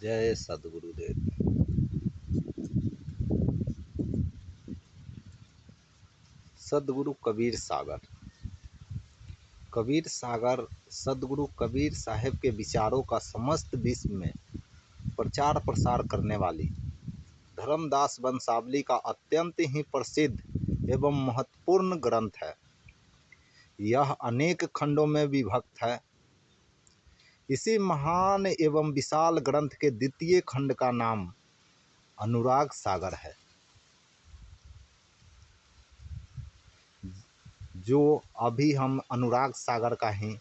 जय सद्गुरुदेव। सद्गुरु कबीर सागर। कबीर सागर सद्गुरु कबीर साहब के विचारों का समस्त विश्व में प्रचार प्रसार करने वाली धर्मदास वंशावली का अत्यंत ही प्रसिद्ध एवं महत्वपूर्ण ग्रंथ है। यह अनेक खंडों में विभक्त है। इसी महान एवं विशाल ग्रंथ के द्वितीय खंड का नाम अनुराग सागर है, जो अभी हम अनुराग सागर का ही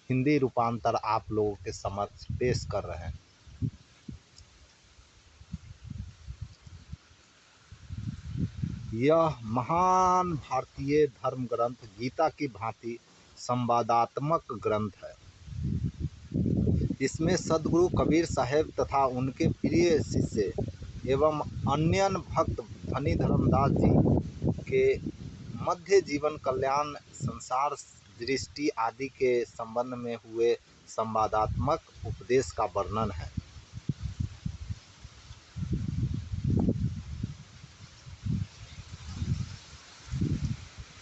हिंदी रूपांतर आप लोगों के समक्ष पेश कर रहे हैं। यह महान भारतीय धर्म ग्रंथ गीता की भांति संवादात्मक ग्रंथ है। इसमें सद्गुरु कबीर साहब तथा उनके प्रिय शिष्य एवं अन्य भक्त धनी धर्मदास जी के मध्य जीवन कल्याण संसार दृष्टि आदि के संबंध में हुए संवादात्मक उपदेश का वर्णन है।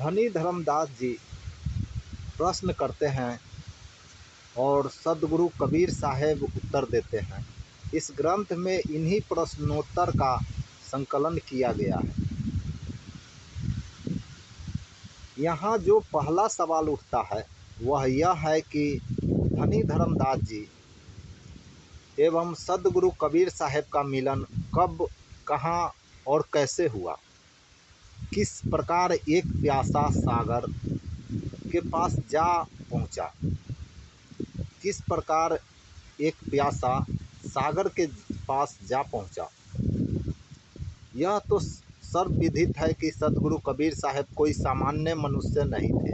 धनी धर्मदास जी प्रश्न करते हैं और सद्गुरु कबीर साहब उत्तर देते हैं। इस ग्रंथ में इन्हीं प्रश्नोत्तर का संकलन किया गया है। यहाँ जो पहला सवाल उठता है वह यह है कि धनी धर्मदास जी एवं सद्गुरु कबीर साहब का मिलन कब, कहाँ और कैसे हुआ। किस प्रकार एक प्यासा सागर के पास जा पहुँचा। किस प्रकार एक प्यासा सागर के पास जा पहुँचा। यह तो सर्वविदित है कि सद्गुरु कबीर साहब कोई सामान्य मनुष्य नहीं थे।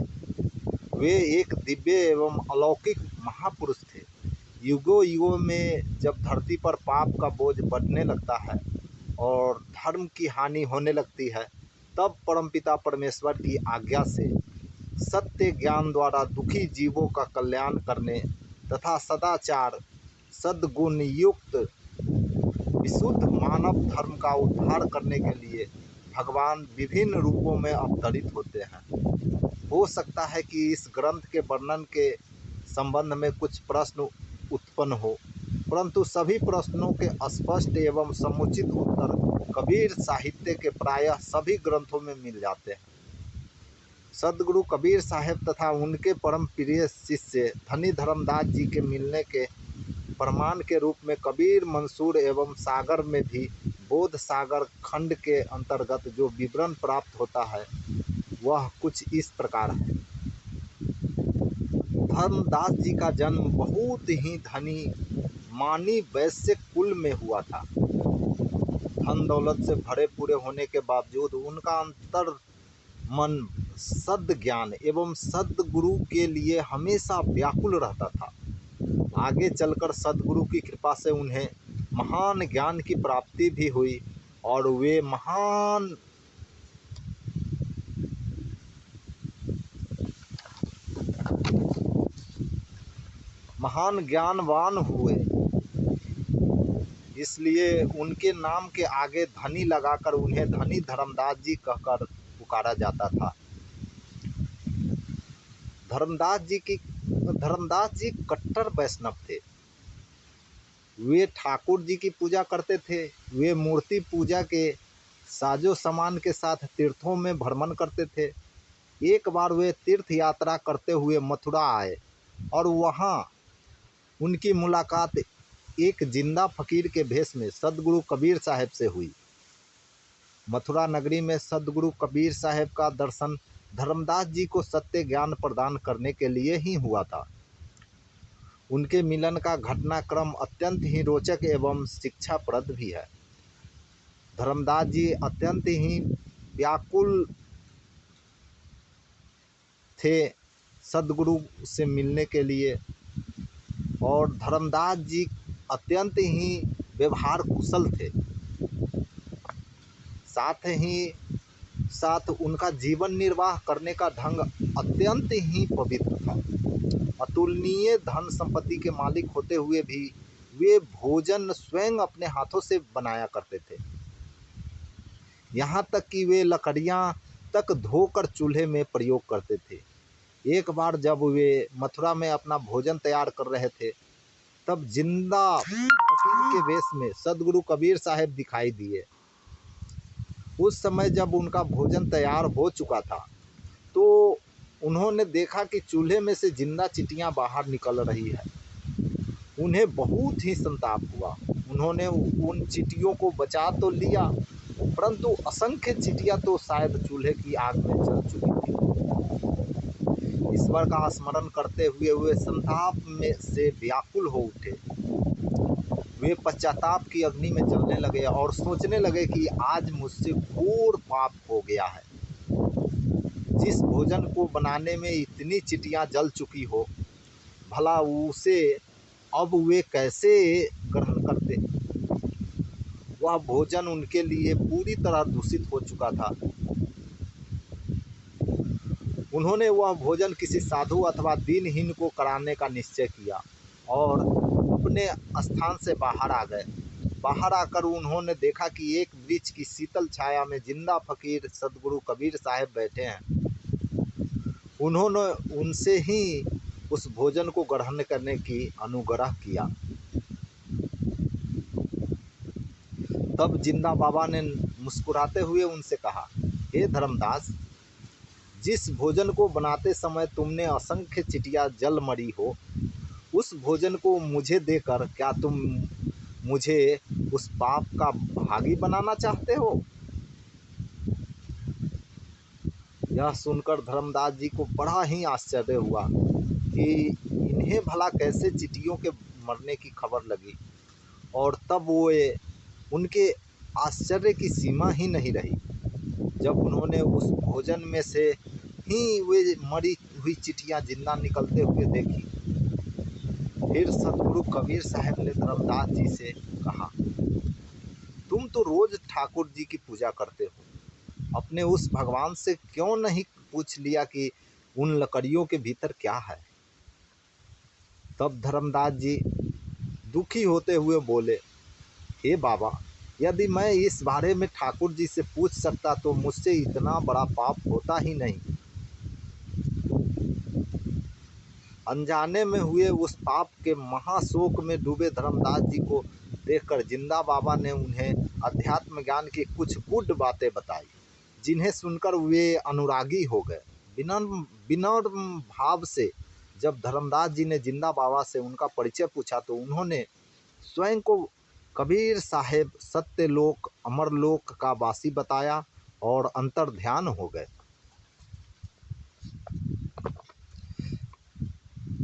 वे एक दिव्य एवं अलौकिक महापुरुष थे। युगों युगों में जब धरती पर पाप का बोझ बढ़ने लगता है और धर्म की हानि होने लगती है, तब परमपिता परमेश्वर की आज्ञा से सत्य ज्ञान द्वारा दुखी जीवों का कल्याण करने तथा सदाचार सद्गुण युक्त विशुद्ध मानव धर्म का उद्धार करने के लिए भगवान विभिन्न रूपों में अवतरित होते हैं। हो सकता है कि इस ग्रंथ के वर्णन के संबंध में कुछ प्रश्न उत्पन्न हो, परंतु सभी प्रश्नों के स्पष्ट एवं समुचित उत्तर कबीर साहित्य के प्रायः सभी ग्रंथों में मिल जाते हैं। सद्गुरु कबीर साहब तथा उनके परम प्रिय शिष्य धनी धर्मदास जी के मिलने के प्रमाण के रूप में कबीर मंसूर एवं सागर में भी बोध सागर खंड के अंतर्गत जो विवरण प्राप्त होता है वह कुछ इस प्रकार है। धर्मदास जी का जन्म बहुत ही धनी मानी वैश्य कुल में हुआ था। धन दौलत से भरे पूरे होने के बावजूद उनका अंतर मन सद् ज्ञान एवं सद्गुरु के लिए हमेशा व्याकुल रहता था। आगे चलकर सद्गुरु की कृपा से उन्हें महान ज्ञान की प्राप्ति भी हुई और वे महान ज्ञानवान हुए। इसलिए उनके नाम के आगे धनी लगाकर उन्हें धनी धर्मदास जी कहकर पुकारा जाता था। धर्मदास जी कट्टर वैष्णव थे। वे ठाकुर जी की पूजा करते थे। वे मूर्ति पूजा के साजो सामान के साथ तीर्थों में भ्रमण करते थे। एक बार वे तीर्थ यात्रा करते हुए मथुरा आए और वहाँ उनकी मुलाकात एक जिंदा फकीर के भेष में सद्गुरु कबीर साहब से हुई। मथुरा नगरी में सद्गुरु कबीर साहब का दर्शन धर्मदास जी को सत्य ज्ञान प्रदान करने के लिए ही हुआ था। उनके मिलन का घटनाक्रम अत्यंत ही रोचक एवं शिक्षाप्रद भी है। धर्मदास जी अत्यंत ही व्याकुल थे सद्गुरु से मिलने के लिए और धर्मदास जी अत्यंत ही व्यवहार कुशल थे। साथ ही साथ उनका जीवन निर्वाह करने का ढंग अत्यंत ही पवित्र था। अतुलनीय धन संपत्ति के मालिक होते हुए भी वे भोजन स्वयं अपने हाथों से बनाया करते थे। यहाँ तक कि वे लकड़ियाँ तक धोकर चूल्हे में प्रयोग करते थे। एक बार जब वे मथुरा में अपना भोजन तैयार कर रहे थे, तब जिंदा फकीर के वेश में सदगुरु कबीर साहब दिखाई दिए। उस समय जब उनका भोजन तैयार हो चुका था, तो उन्होंने देखा कि चूल्हे में से जिंदा चींटियां बाहर निकल रही है। उन्हें बहुत ही संताप हुआ। उन्होंने उन चींटियों को बचा तो लिया, परंतु असंख्य चींटियां तो शायद चूल्हे की आग में जल चुकी थी। ईश्वर का स्मरण करते हुए वे संताप में से व्याकुल हो उठे। वे पश्चाताप की अग्नि में जलने लगे और सोचने लगे कि आज मुझसे घोर पाप हो गया है। जिस भोजन को बनाने में इतनी चींटियां जल चुकी हो, भला उसे अब वे कैसे ग्रहण करते। वह भोजन उनके लिए पूरी तरह दूषित हो चुका था। उन्होंने वह भोजन किसी साधु अथवा दीनहीन को कराने का निश्चय किया और अपने स्थान से बाहर आ गए। बाहर आकर उन्होंने देखा कि एक वृक्ष की शीतल छाया में जिंदा फकीर सदगुरु कबीर साहब बैठे हैं। उन्होंने उनसे ही उस भोजन को ग्रहण करने की अनुग्रह किया। तब जिंदा बाबा ने मुस्कुराते हुए उनसे कहा, हे धर्मदास, जिस भोजन को बनाते समय तुमने असंख्य चिटिया जल मरी हो, उस भोजन को मुझे देकर क्या तुम मुझे उस पाप का भागी बनाना चाहते हो। यह सुनकर धर्मदास जी को बड़ा ही आश्चर्य हुआ कि इन्हें भला कैसे चिटियों के मरने की खबर लगी। और तब वो उनके आश्चर्य की सीमा ही नहीं रही जब उन्होंने उस भोजन में से ही वे मरी हुई चिटियां जिंदा निकलते हुए देखी। फिर सतगुरु कबीर साहब ने धर्मदास जी से कहा, तुम तो रोज ठाकुर जी की पूजा करते हो, अपने उस भगवान से क्यों नहीं पूछ लिया कि उन लकड़ियों के भीतर क्या है। तब धर्मदास जी दुखी होते हुए बोले, हे बाबा, यदि मैं इस बारे में ठाकुर जी से पूछ सकता तो मुझसे इतना बड़ा पाप होता ही नहीं। अनजाने में हुए उस पाप के महाशोक में डूबे धर्मदास जी को देखकर जिंदा बाबा ने उन्हें अध्यात्म ज्ञान की कुछ गुड बातें बताई, जिन्हें सुनकर वे अनुरागी हो गए। विनम्र भाव से जब धर्मदास जी ने जिंदा बाबा से उनका परिचय पूछा तो उन्होंने स्वयं को कबीर साहेब सत्यलोक अमरलोक का वासी बताया और अंतर ध्यान हो गए।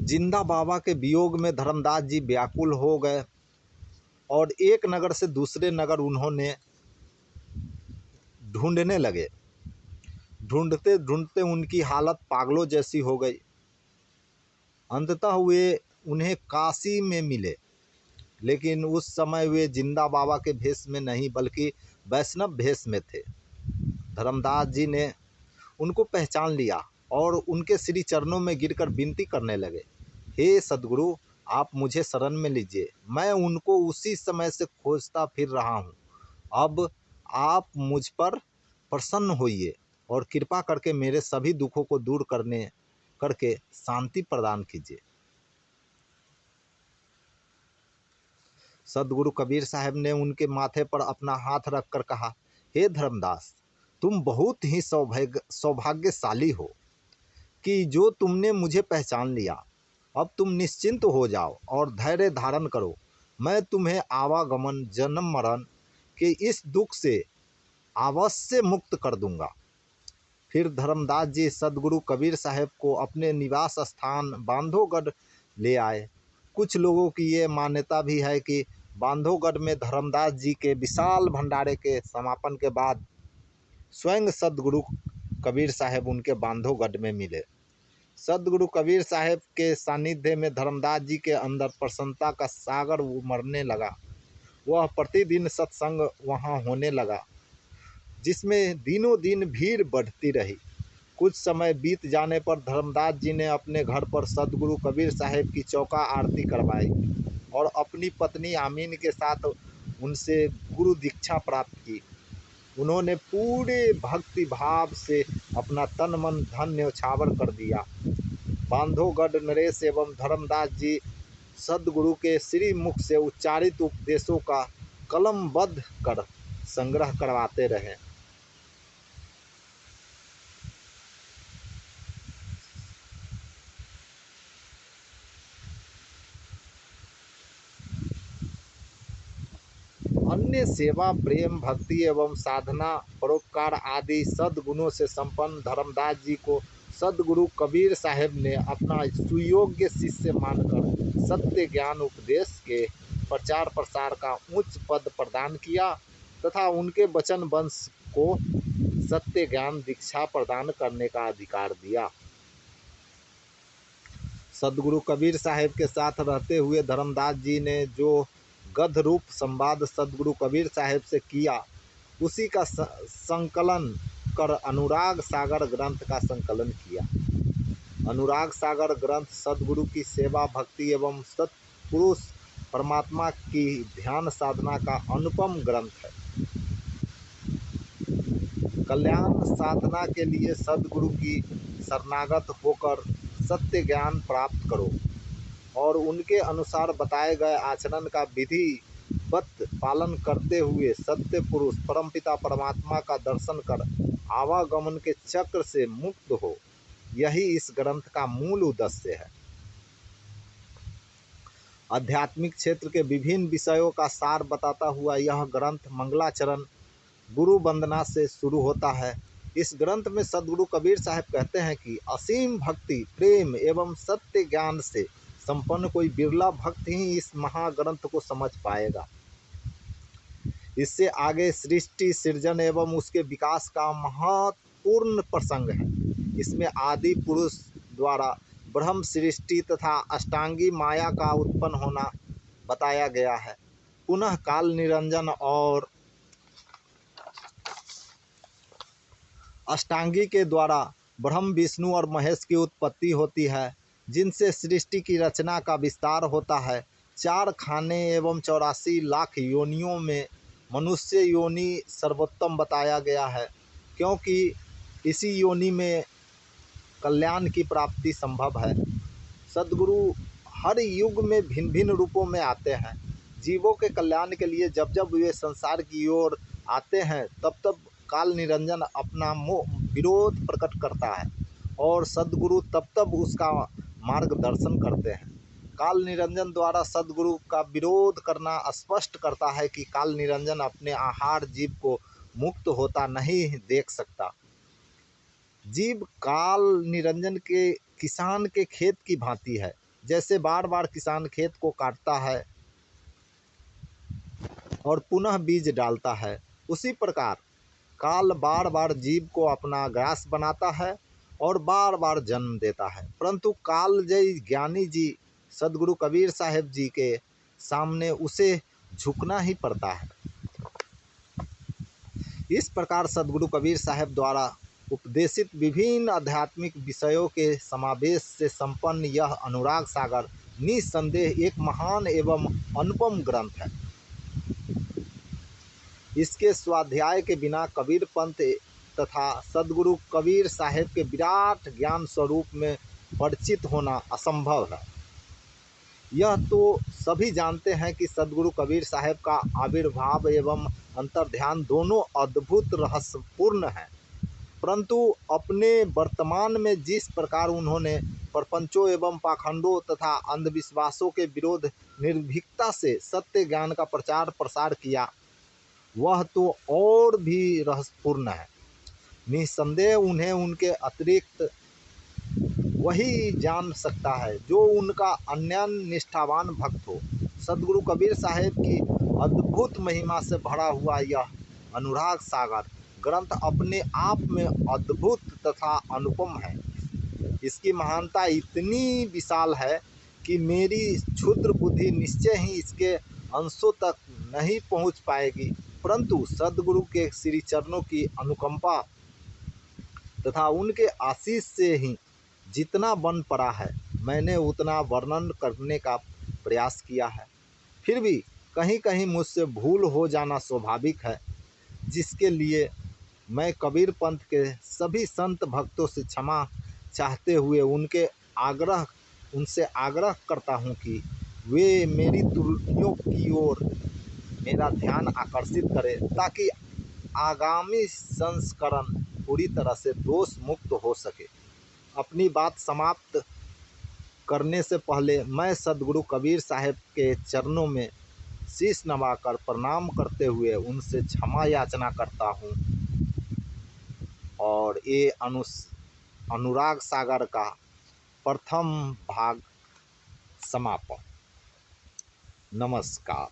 जिंदा बाबा के वियोग में धर्मदास जी व्याकुल हो गए और एक नगर से दूसरे नगर उन्होंने ढूंढने लगे। ढूंढते ढूंढते उनकी हालत पागलों जैसी हो गई। अंततः वे उन्हें काशी में मिले, लेकिन उस समय वे जिंदा बाबा के भेष में नहीं बल्कि वैष्णव भेष में थे। धर्मदास जी ने उनको पहचान लिया और उनके श्री चरणों में गिरकर विनती करने लगे, हे सदगुरु, आप मुझे शरण में लीजिए। मैं उनको उसी समय से खोजता फिर रहा हूँ। अब आप मुझ पर प्रसन्न होइए और कृपा करके मेरे सभी दुखों को दूर करके शांति प्रदान कीजिए। सदगुरु कबीर साहब ने उनके माथे पर अपना हाथ रखकर कहा, हे धर्मदास, तुम बहुत ही सौभाग्यशाली हो कि जो तुमने मुझे पहचान लिया। अब तुम निश्चिंत हो जाओ और धैर्य धारण करो। मैं तुम्हें आवागमन जन्म मरण के इस दुख से अवश्य मुक्त कर दूंगा। फिर धर्मदास जी सदगुरु कबीर साहब को अपने निवास स्थान बांधवगढ़ ले आए। कुछ लोगों की ये मान्यता भी है कि बांधवगढ़ में धर्मदास जी के विशाल भंडारे के समापन के बाद स्वयं सदगुरु कबीर साहब उनके बांधवगढ़ में मिले। सदगुरु कबीर साहब के सानिध्य में धर्मदास जी के अंदर प्रसन्नता का सागर उमड़ने लगा। वह प्रतिदिन सत्संग वहाँ होने लगा, जिसमें दिनों दिन भीड़ बढ़ती रही। कुछ समय बीत जाने पर धर्मदास जी ने अपने घर पर सदगुरु कबीर साहब की चौका आरती करवाई और अपनी पत्नी आमीन के साथ उनसे गुरु दीक्षा प्राप्त की। उन्होंने पूरे भक्ति भाव से अपना तन मन धन न्यौछावर कर दिया। बांधवगढ़ नरेश एवं धर्मदास जी सद्गुरु के श्री मुख से उच्चारित उपदेशों का कलमबद्ध कर संग्रह करवाते रहे। अन्य सेवा, प्रेम, भक्ति एवं साधना, परोपकार आदि सद्गुणों से संपन्न धर्मदास जी को सद्गुरु कबीर साहब ने अपना सुयोग्य शिष्य मानकर सत्य ज्ञान उपदेश के प्रचार प्रसार का उच्च पद प्रदान किया तथा उनके वचन वंश को सत्य ज्ञान दीक्षा प्रदान करने का अधिकार दिया। सद्गुरु कबीर साहब के साथ रहते हुए धर्मदास जी ने जो गद्य रूप संवाद सद्गुरु कबीर साहब से किया, उसी का संकलन कर अनुराग सागर ग्रंथ का संकलन किया। अनुराग सागर ग्रंथ सद्गुरु की सेवा, भक्ति एवं सत्पुरुष परमात्मा की ध्यान साधना का अनुपम ग्रंथ है। कल्याण साधना के लिए सद्गुरु की शरणागत होकर सत्य ज्ञान प्राप्त करो और उनके अनुसार बताए गए आचरण का विधिवत पालन करते हुए सत्य पुरुष परमपिता परमात्मा का दर्शन कर आवागमन के चक्र से मुक्त हो, यही इस ग्रंथ का मूल उद्देश्य है। आध्यात्मिक क्षेत्र के विभिन्न विषयों का सार बताता हुआ यह ग्रंथ मंगलाचरण गुरु वंदना से शुरू होता है। इस ग्रंथ में सद्गुरु कबीर साहब कहते हैं कि असीम भक्ति, प्रेम एवं सत्य ज्ञान से संपन्न कोई बिरला भक्त ही इस महाग्रंथ को समझ पाएगा। इससे आगे सृष्टि, सृजन एवं उसके विकास का महत्वपूर्ण प्रसंग है। इसमें आदि पुरुष द्वारा ब्रह्म सृष्टि तथा अष्टांगी माया का उत्पन्न होना बताया गया है। पुनः काल निरंजन और अष्टांगी के द्वारा ब्रह्म, विष्णु और महेश की उत्पत्ति होती है, जिनसे सृष्टि की रचना का विस्तार होता है। 4 खाने एवं 84 लाख योनियों में मनुष्य योनि सर्वोत्तम बताया गया है, क्योंकि इसी योनि में कल्याण की प्राप्ति संभव है। सद्गुरु हर युग में भिन्न भिन्न रूपों में आते हैं। जीवों के कल्याण के लिए जब जब वे संसार की ओर आते हैं, तब तब काल निरंजन अपना विरोध प्रकट करता है और सद्गुरु तब तब उसका मार्गदर्शन करते हैं। काल निरंजन द्वारा सद्गुरु का विरोध करना स्पष्ट करता है कि काल निरंजन अपने आहार जीव को मुक्त होता नहीं देख सकता। जीव काल निरंजन के किसान के खेत की भांति है। जैसे बार बार किसान खेत को काटता है और पुनः बीज डालता है, उसी प्रकार काल बार बार जीव को अपना ग्रास बनाता है और बार बार जन्म देता है, परंतु काल जय ज्ञानी जी सद्गुरु कबीर साहब जी के सामने उसे झुकना ही पड़ता है। इस प्रकार सद्गुरु कबीर साहब द्वारा उपदेशित विभिन्न आध्यात्मिक विषयों के समावेश से संपन्न यह अनुराग सागर निस्संदेह एक महान एवं अनुपम ग्रंथ है। इसके स्वाध्याय के बिना कबीर पंथ तथा सद्गुरु कबीर साहब के विराट ज्ञान स्वरूप में परिचित होना असंभव है। यह तो सभी जानते हैं कि सद्गुरु कबीर साहब का आविर्भाव एवं अंतर्ध्यान दोनों अद्भुत रहस्यपूर्ण हैं, परंतु अपने वर्तमान में जिस प्रकार उन्होंने प्रपंचों एवं पाखंडों तथा अंधविश्वासों के विरोध निर्भीकता से सत्य ज्ञान का प्रचार प्रसार किया, वह तो और भी रहस्यपूर्ण है। निस्संदेह उन्हें उनके अतिरिक्त वही जान सकता है जो उनका अन्य निष्ठावान भक्त हो। सद्गुरु कबीर साहब की अद्भुत महिमा से भरा हुआ यह अनुराग सागर ग्रंथ अपने आप में अद्भुत तथा अनुपम है। इसकी महानता इतनी विशाल है कि मेरी क्षुद्र बुद्धि निश्चय ही इसके अंशों तक नहीं पहुंच पाएगी, परंतु सद्गुरु के श्री चरणों की अनुकंपा तथा उनके आशीष से ही जितना बन पड़ा है, मैंने उतना वर्णन करने का प्रयास किया है। फिर भी कहीं कहीं मुझसे भूल हो जाना स्वाभाविक है, जिसके लिए मैं कबीर पंथ के सभी संत भक्तों से क्षमा चाहते हुए उनसे आग्रह करता हूँ कि वे मेरी त्रुटियों की ओर मेरा ध्यान आकर्षित करें, ताकि आगामी संस्करण पूरी तरह से दोष मुक्त हो सके। अपनी बात समाप्त करने से पहले मैं सद्गुरु कबीर साहब के चरणों में शीश नवाकर प्रणाम करते हुए उनसे क्षमा याचना करता हूँ और ये अनुराग सागर का प्रथम भाग समापन। नमस्कार।